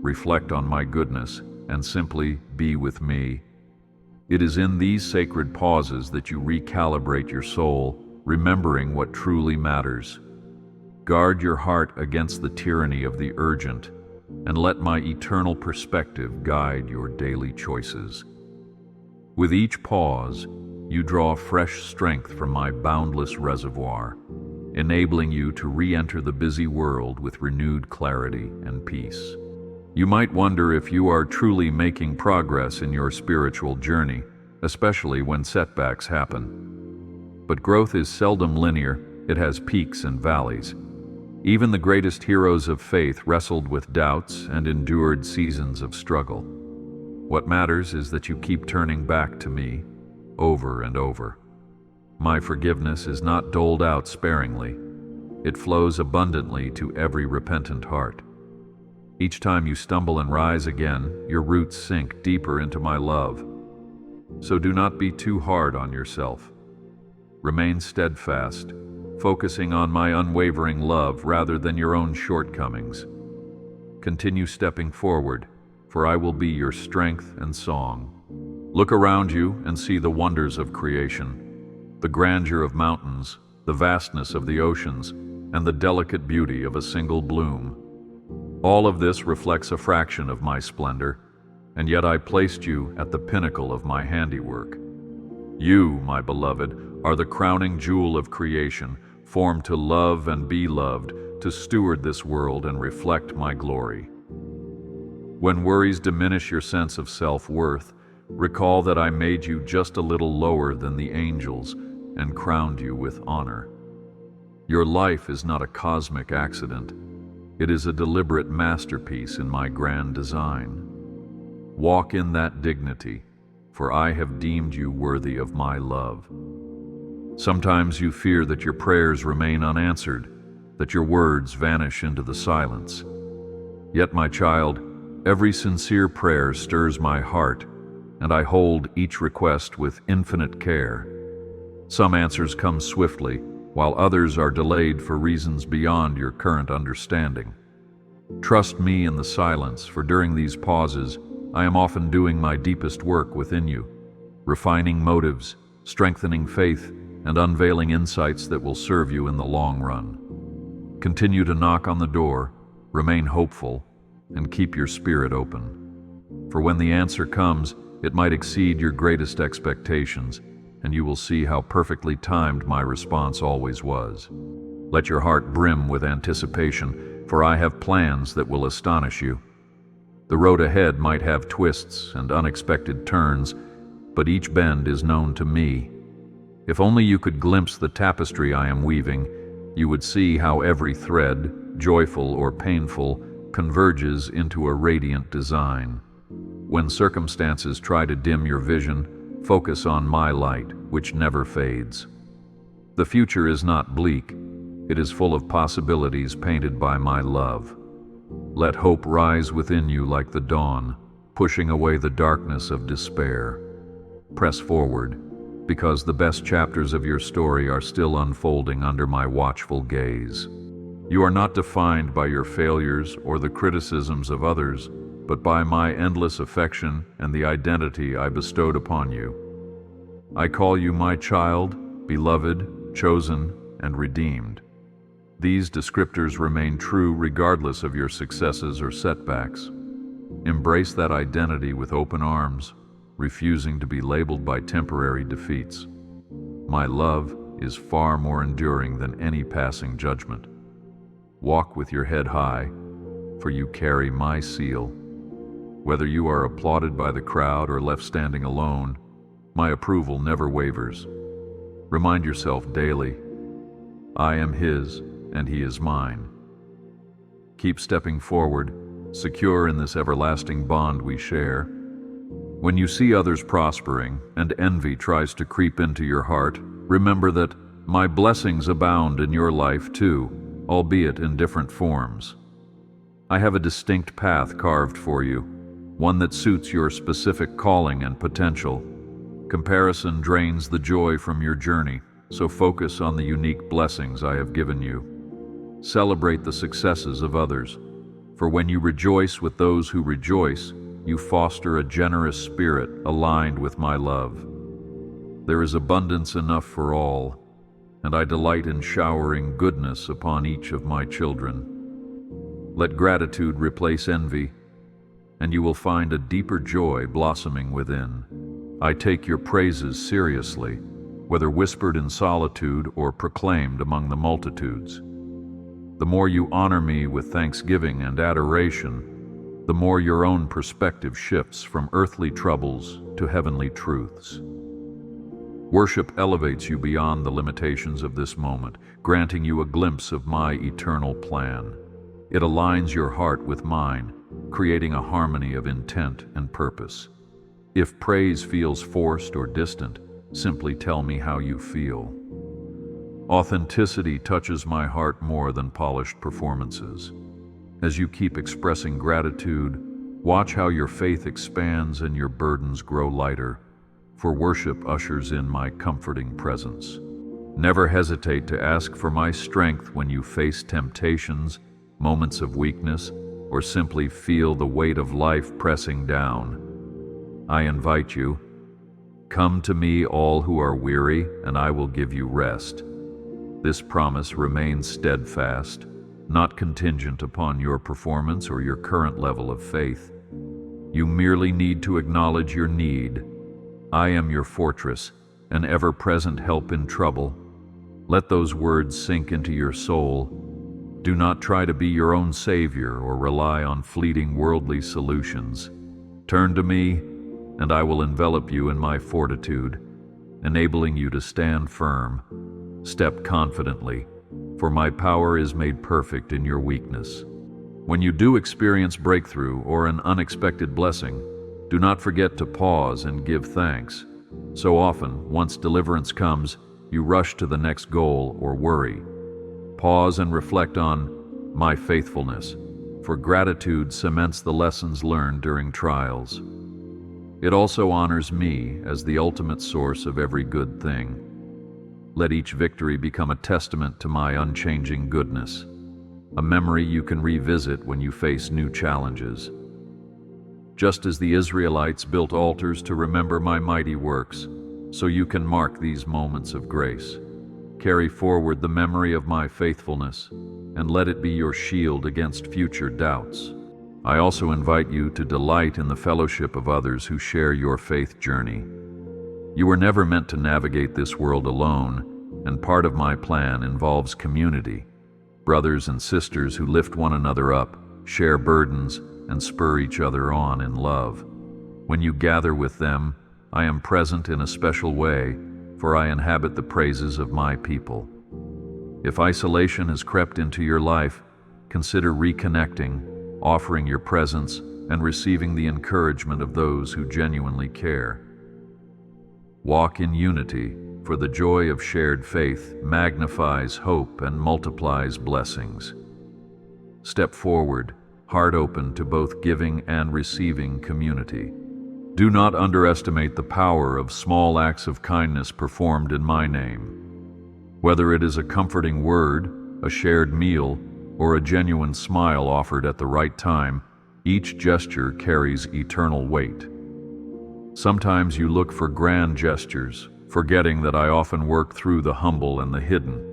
reflect on my goodness, and simply be with me. It is in these sacred pauses that you recalibrate your soul, remembering what truly matters. Guard your heart against the tyranny of the urgent, and let my eternal perspective guide your daily choices. With each pause, you draw fresh strength from my boundless reservoir, enabling you to re-enter the busy world with renewed clarity and peace. You might wonder if you are truly making progress in your spiritual journey, especially when setbacks happen. But growth is seldom linear, it has peaks and valleys. Even the greatest heroes of faith wrestled with doubts and endured seasons of struggle. What matters is that you keep turning back to me, over and over. My forgiveness is not doled out sparingly. It flows abundantly to every repentant heart. Each time you stumble and rise again, your roots sink deeper into my love. So do not be too hard on yourself. Remain steadfast, focusing on my unwavering love rather than your own shortcomings. Continue stepping forward, for I will be your strength and song. Look around you and see the wonders of creation, the grandeur of mountains, the vastness of the oceans, and the delicate beauty of a single bloom. All of this reflects a fraction of my splendor, and yet I placed you at the pinnacle of my handiwork. You, my beloved, are the crowning jewel of creation, formed to love and be loved, to steward this world and reflect my glory. When worries diminish your sense of self-worth, recall that I made you just a little lower than the angels and crowned you with honor. Your life is not a cosmic accident. It is a deliberate masterpiece in my grand design. Walk in that dignity, for I have deemed you worthy of my love. Sometimes you fear that your prayers remain unanswered, that your words vanish into the silence. Yet, my child, every sincere prayer stirs my heart, and I hold each request with infinite care. Some answers come swiftly, while others are delayed for reasons beyond your current understanding. Trust me in the silence, for during these pauses, I am often doing my deepest work within you, refining motives, strengthening faith, and unveiling insights that will serve you in the long run. Continue to knock on the door, remain hopeful, and keep your spirit open. For when the answer comes, it might exceed your greatest expectations, and you will see how perfectly timed my response always was. Let your heart brim with anticipation, for I have plans that will astonish you. The road ahead might have twists and unexpected turns, but each bend is known to me. If only you could glimpse the tapestry I am weaving, you would see how every thread, joyful or painful, converges into a radiant design. When circumstances try to dim your vision, Focus on my light, which never fades. The future is not bleak. It is full of possibilities painted by my love. Let hope rise within you like the dawn, pushing away the darkness of despair. Press forward, because the best chapters of your story are still unfolding under my watchful gaze. You are not defined by your failures or the criticisms of others, but by my endless affection and the identity I bestowed upon you. I call you my child, beloved, chosen, and redeemed. These descriptors remain true regardless of your successes or setbacks. Embrace that identity with open arms, refusing to be labeled by temporary defeats. My love is far more enduring than any passing judgment. Walk with your head high, for you carry my seal. Whether you are applauded by the crowd or left standing alone, my approval never wavers. Remind yourself daily, I am His and He is mine. Keep stepping forward, secure in this everlasting bond we share. When you see others prospering and envy tries to creep into your heart, remember that my blessings abound in your life too, albeit in different forms. I have a distinct path carved for you, one that suits your specific calling and potential. Comparison drains the joy from your journey, so focus on the unique blessings I have given you. Celebrate the successes of others, for when you rejoice with those who rejoice, you foster a generous spirit aligned with my love. There is abundance enough for all, and I delight in showering goodness upon each of my children. Let gratitude replace envy, and you will find a deeper joy blossoming within. I take your praises seriously, whether whispered in solitude or proclaimed among the multitudes. The more you honor me with thanksgiving and adoration, the more your own perspective shifts from earthly troubles to heavenly truths. Worship elevates you beyond the limitations of this moment, granting you a glimpse of my eternal plan. It aligns your heart with mine, creating a harmony of intent and purpose. If praise feels forced or distant, simply tell me how you feel. Authenticity touches my heart more than polished performances. As you keep expressing gratitude, watch how your faith expands and your burdens grow lighter, for worship ushers in my comforting presence. Never hesitate to ask for my strength when you face temptations, moments of weakness, or simply feel the weight of life pressing down. I invite you, come to me all who are weary, and I will give you rest. This promise remains steadfast, not contingent upon your performance or your current level of faith. You merely need to acknowledge your need. I am your fortress, an ever-present help in trouble. Let those words sink into your soul. Do not try to be your own savior or rely on fleeting worldly solutions. Turn to me, and I will envelop you in my fortitude, enabling you to stand firm. Step confidently, for my power is made perfect in your weakness. When you do experience breakthrough or an unexpected blessing, do not forget to pause and give thanks. So often, once deliverance comes, you rush to the next goal or worry. Pause and reflect on my faithfulness, for gratitude cements the lessons learned during trials. It also honors me as the ultimate source of every good thing. Let each victory become a testament to my unchanging goodness, a memory you can revisit when you face new challenges. Just as the Israelites built altars to remember my mighty works, so you can mark these moments of grace. Carry forward the memory of my faithfulness, and let it be your shield against future doubts. I also invite you to delight in the fellowship of others who share your faith journey. You were never meant to navigate this world alone, and part of my plan involves community, brothers and sisters who lift one another up, share burdens, and spur each other on in love. When you gather with them, I am present in a special way, for I inhabit the praises of my people. If isolation has crept into your life, consider reconnecting, offering your presence, and receiving the encouragement of those who genuinely care. Walk in unity, for the joy of shared faith magnifies hope and multiplies blessings. Step forward, heart open to both giving and receiving community. Do not underestimate the power of small acts of kindness performed in my name. Whether it is a comforting word, a shared meal, or a genuine smile offered at the right time, each gesture carries eternal weight. Sometimes you look for grand gestures, forgetting that I often work through the humble and the hidden.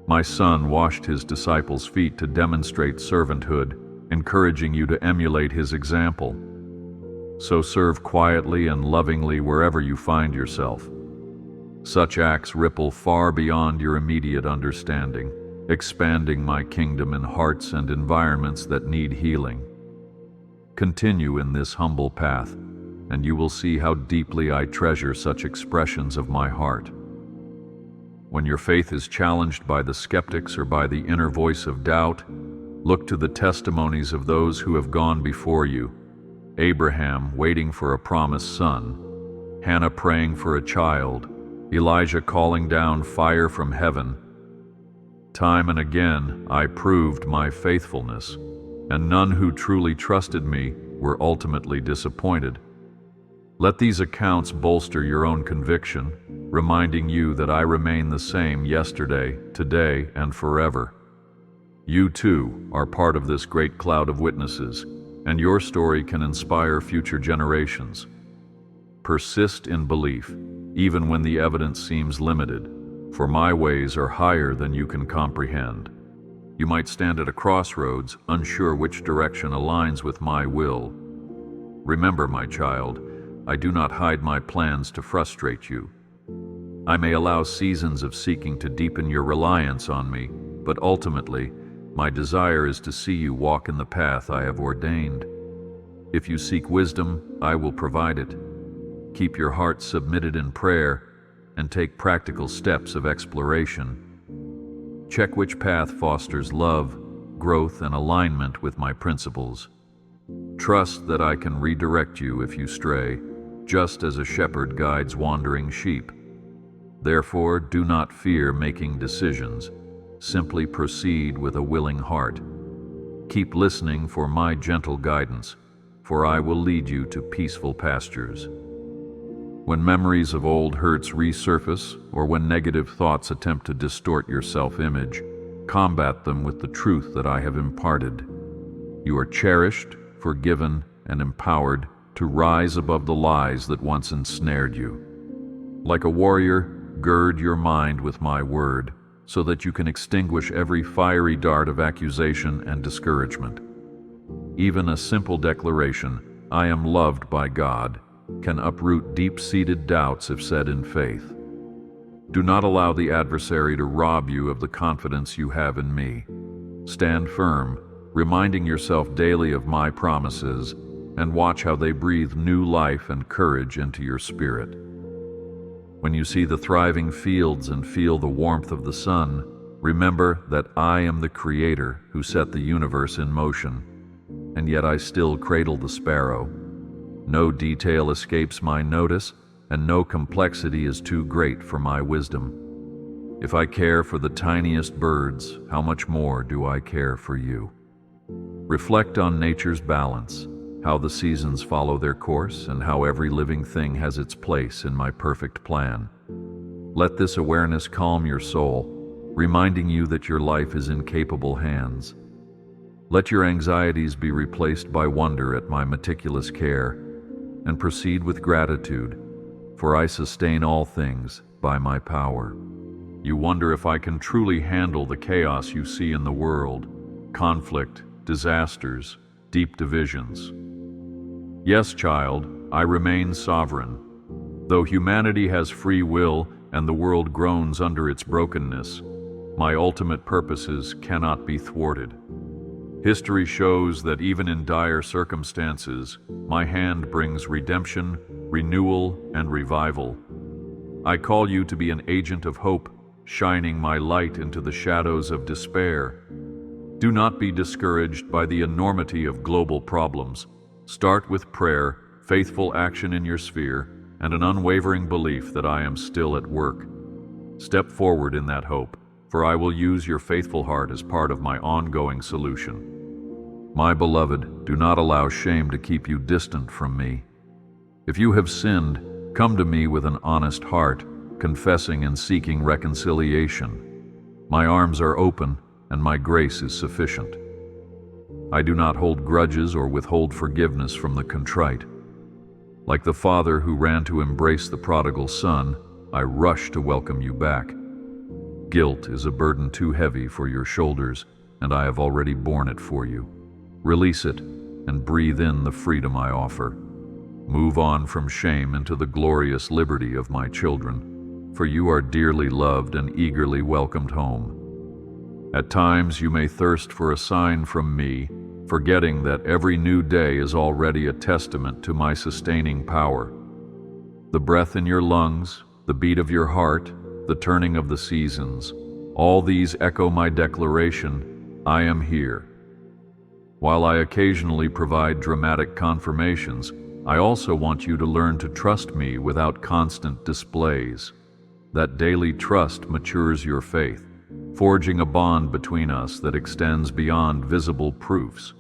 My son washed his disciples' feet to demonstrate servanthood, encouraging you to emulate his example. So serve quietly and lovingly wherever you find yourself. Such acts ripple far beyond your immediate understanding, expanding my kingdom in hearts and environments that need healing. Continue in this humble path, and you will see how deeply I treasure such expressions of my heart. When your faith is challenged by the skeptics or by the inner voice of doubt, look to the testimonies of those who have gone before you. Abraham waiting for a promised son, Hannah praying for a child, Elijah calling down fire from heaven. Time and again I proved my faithfulness, and none who truly trusted me were ultimately disappointed. Let these accounts bolster your own conviction, reminding you that I remain the same yesterday, today, and forever. You too are part of this great cloud of witnesses, and your story can inspire future generations. Persist in belief, even when the evidence seems limited, for my ways are higher than you can comprehend. You might stand at a crossroads, unsure which direction aligns with my will. Remember, my child, I do not hide my plans to frustrate you. I may allow seasons of seeking to deepen your reliance on me, but ultimately, my desire is to see you walk in the path I have ordained. If you seek wisdom, I will provide it. Keep your heart submitted in prayer and take practical steps of exploration. Check which path fosters love, growth, and alignment with my principles. Trust that I can redirect you if you stray, just as a shepherd guides wandering sheep. Therefore, do not fear making decisions. Simply proceed with a willing heart. Keep listening for my gentle guidance, for I will lead you to peaceful pastures. When memories of old hurts resurface, or when negative thoughts attempt to distort your self-image, combat them with the truth that I have imparted. You are cherished, forgiven, and empowered to rise above the lies that once ensnared you. Like a warrior, gird your mind with my word, so that you can extinguish every fiery dart of accusation and discouragement. Even a simple declaration, "I am loved by God," can uproot deep-seated doubts if said in faith. Do not allow the adversary to rob you of the confidence you have in me. Stand firm, reminding yourself daily of my promises, and watch how they breathe new life and courage into your spirit. When you see the thriving fields and feel the warmth of the sun, remember that I am the Creator who set the universe in motion, and yet I still cradle the sparrow. No detail escapes my notice, and no complexity is too great for my wisdom. If I care for the tiniest birds, how much more do I care for you? Reflect on nature's balance, how the seasons follow their course, and how every living thing has its place in my perfect plan. Let this awareness calm your soul, reminding you that your life is in capable hands. Let your anxieties be replaced by wonder at my meticulous care, and proceed with gratitude, for I sustain all things by my power. You wonder if I can truly handle the chaos you see in the world, conflict, disasters, deep divisions. Yes, child, I remain sovereign. Though humanity has free will and the world groans under its brokenness, my ultimate purposes cannot be thwarted. History shows that even in dire circumstances, my hand brings redemption, renewal, and revival. I call you to be an agent of hope, shining my light into the shadows of despair. Do not be discouraged by the enormity of global problems. Start with prayer, faithful action in your sphere, and an unwavering belief that I am still at work. Step forward in that hope, for I will use your faithful heart as part of my ongoing solution. My beloved, do not allow shame to keep you distant from me. If you have sinned, come to me with an honest heart, confessing and seeking reconciliation. My arms are open, and my grace is sufficient. I do not hold grudges or withhold forgiveness from the contrite. Like the father who ran to embrace the prodigal son, I rush to welcome you back. Guilt is a burden too heavy for your shoulders, and I have already borne it for you. Release it and breathe in the freedom I offer. Move on from shame into the glorious liberty of my children, for you are dearly loved and eagerly welcomed home. At times you may thirst for a sign from me, forgetting that every new day is already a testament to my sustaining power. The breath in your lungs, the beat of your heart, the turning of the seasons, all these echo my declaration, I am here. While I occasionally provide dramatic confirmations, I also want you to learn to trust me without constant displays. That daily trust matures your faith, forging a bond between us that extends beyond visible proofs.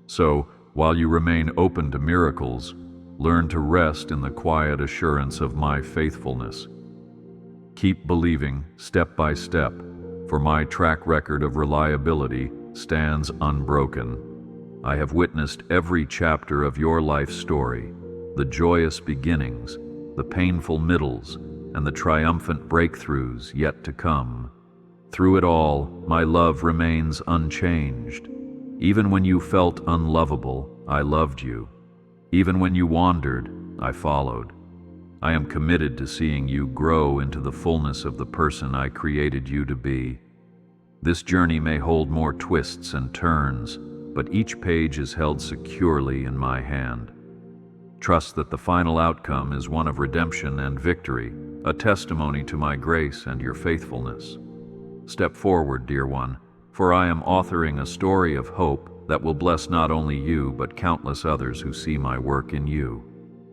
So, while you remain open to miracles, learn to rest in the quiet assurance of my faithfulness. Keep believing step by step, for my track record of reliability stands unbroken. I have witnessed every chapter of your life story, the joyous beginnings, the painful middles, and the triumphant breakthroughs yet to come. Through it all, my love remains unchanged. Even when you felt unlovable, I loved you. Even when you wandered, I followed. I am committed to seeing you grow into the fullness of the person I created you to be. This journey may hold more twists and turns, but each page is held securely in my hand. Trust that the final outcome is one of redemption and victory, a testimony to my grace and your faithfulness. Step forward, dear one, for I am authoring a story of hope that will bless not only you but countless others who see my work in you.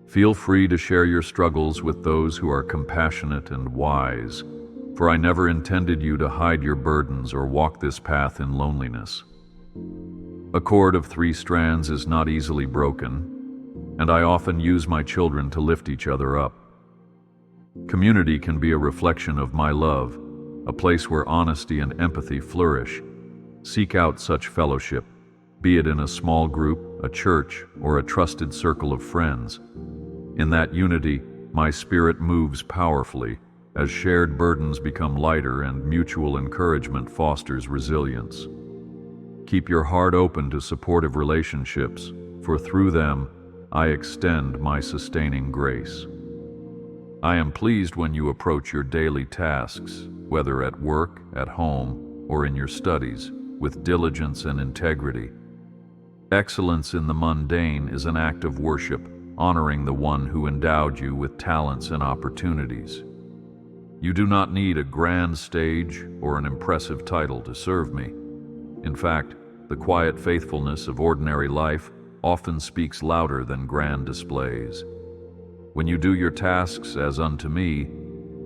Feel free to share your struggles with those who are compassionate and wise, for I never intended you to hide your burdens or walk this path in loneliness. A cord of 3 strands is not easily broken, and I often use my children to lift each other up. Community can be a reflection of my love, a place where honesty and empathy flourish. Seek out such fellowship, be it in a small group, a church, or a trusted circle of friends. In that unity, my spirit moves powerfully, as shared burdens become lighter and mutual encouragement fosters resilience. Keep your heart open to supportive relationships, for through them, I extend my sustaining grace. I am pleased when you approach your daily tasks, whether at work, at home, or in your studies, with diligence and integrity. Excellence in the mundane is an act of worship, honoring the one who endowed you with talents and opportunities. You do not need a grand stage or an impressive title to serve me. In fact, the quiet faithfulness of ordinary life often speaks louder than grand displays. When you do your tasks as unto me,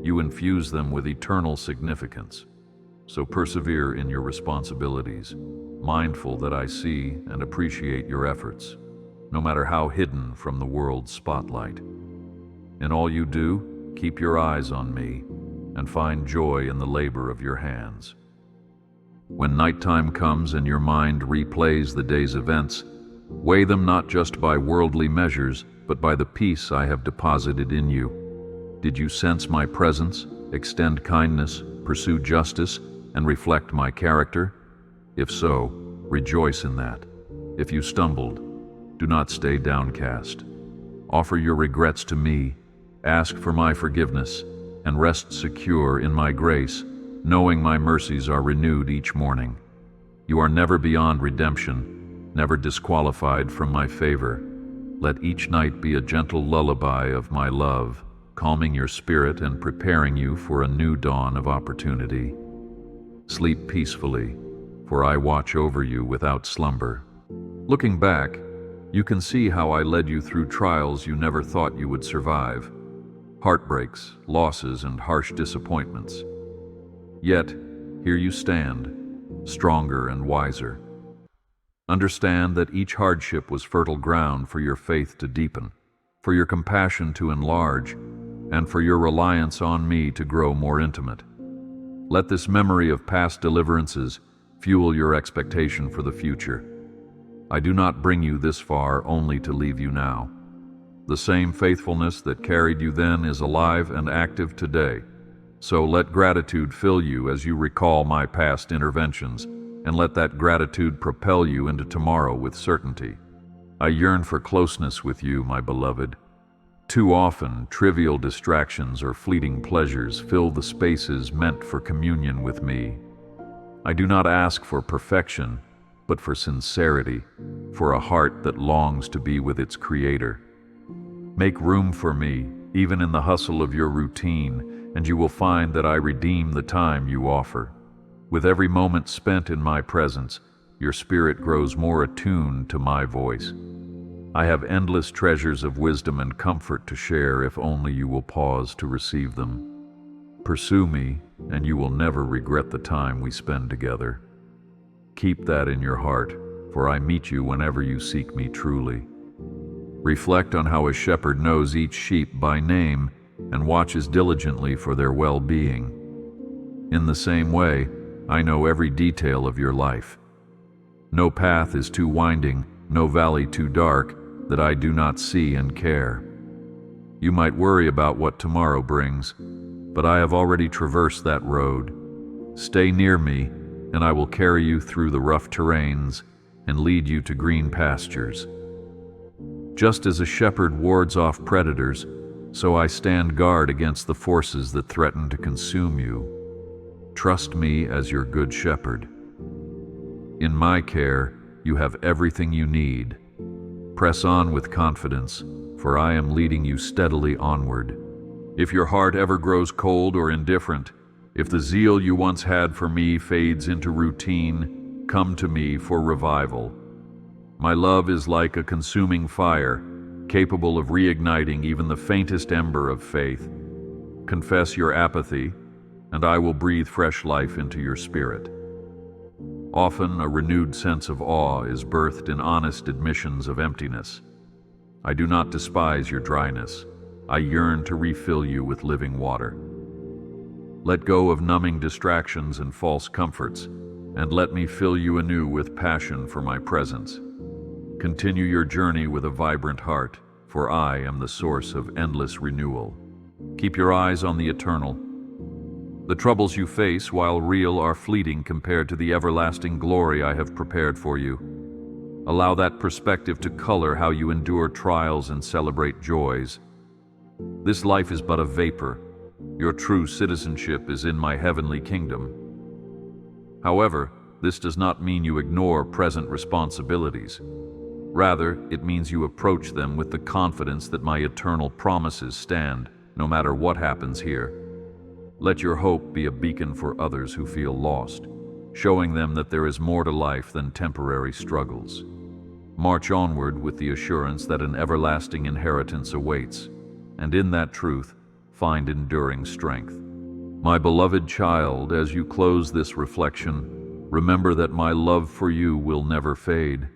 you infuse them with eternal significance. So persevere in your responsibilities, mindful that I see and appreciate your efforts, no matter how hidden from the world's spotlight. In all you do, keep your eyes on me and find joy in the labor of your hands. When nighttime comes and your mind replays the day's events, weigh them not just by worldly measures, but by the peace I have deposited in you. Did you sense my presence, extend kindness, pursue justice, and reflect my character? If so, rejoice in that. If you stumbled, do not stay downcast. Offer your regrets to me, ask for my forgiveness, and rest secure in my grace, knowing my mercies are renewed each morning. You are never beyond redemption, never disqualified from my favor. Let each night be a gentle lullaby of my love, calming your spirit and preparing you for a new dawn of opportunity. Sleep peacefully, for I watch over you without slumber. Looking back, you can see how I led you through trials you never thought you would survive. heartbreaks, losses, and harsh disappointments. Yet, here you stand, stronger and wiser. Understand that each hardship was fertile ground for your faith to deepen, for your compassion to enlarge, and for your reliance on me to grow more intimate. Let this memory of past deliverances fuel your expectation for the future. I do not bring you this far only to leave you now. The same faithfulness that carried you then is alive and active today. So let gratitude fill you as you recall my past interventions, and let that gratitude propel you into tomorrow with certainty. I yearn for closeness with you, my beloved. Too often, trivial distractions or fleeting pleasures fill the spaces meant for communion with me. I do not ask for perfection, but for sincerity, for a heart that longs to be with its Creator. Make room for me, even in the hustle of your routine, and you will find that I redeem the time you offer. With every moment spent in my presence, your spirit grows more attuned to my voice. I have endless treasures of wisdom and comfort to share if only you will pause to receive them. Pursue me, and you will never regret the time we spend together. Keep that in your heart, for I meet you whenever you seek me truly. Reflect on how a shepherd knows each sheep by name and watches diligently for their well-being. In the same way, I know every detail of your life. No path is too winding, no valley too dark, that I do not see and care. You might worry about what tomorrow brings, but I have already traversed that road. Stay near me, and I will carry you through the rough terrains and lead you to green pastures. Just as a shepherd wards off predators, so I stand guard against the forces that threaten to consume you. Trust me as your good shepherd. In my care, you have everything you need. Press on with confidence, for I am leading you steadily onward. If your heart ever grows cold or indifferent, if the zeal you once had for me fades into routine, come to me for revival. My love is like a consuming fire, capable of reigniting even the faintest ember of faith. Confess your apathy, and I will breathe fresh life into your spirit. Often, a renewed sense of awe is birthed in honest admissions of emptiness. I do not despise your dryness. I yearn to refill you with living water. Let go of numbing distractions and false comforts, and let me fill you anew with passion for my presence. Continue your journey with a vibrant heart, for I am the source of endless renewal. Keep your eyes on the eternal. The troubles you face, while real, are fleeting compared to the everlasting glory I have prepared for you. Allow that perspective to color how you endure trials and celebrate joys. This life is but a vapor. Your true citizenship is in my heavenly kingdom. However, this does not mean you ignore present responsibilities. Rather, it means you approach them with the confidence that my eternal promises stand, no matter what happens here. Let your hope be a beacon for others who feel lost, showing them that there is more to life than temporary struggles. March onward with the assurance that an everlasting inheritance awaits, and in that truth, find enduring strength. My beloved child, as you close this reflection, remember that my love for you will never fade.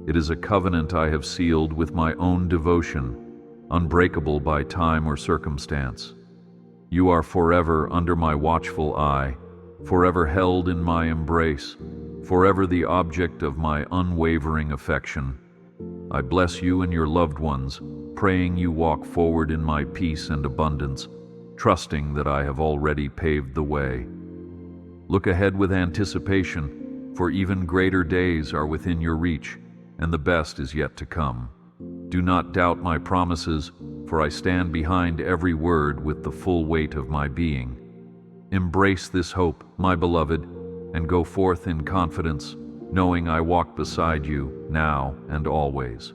It is a covenant I have sealed with my own devotion, unbreakable by time or circumstance. You are forever under my watchful eye, forever held in my embrace, forever the object of my unwavering affection. I bless you and your loved ones, praying you walk forward in my peace and abundance, trusting that I have already paved the way. Look ahead with anticipation, for even greater days are within your reach, and the best is yet to come. Do not doubt my promises, for I stand behind every word with the full weight of my being. Embrace this hope, my beloved, and go forth in confidence, knowing I walk beside you now and always.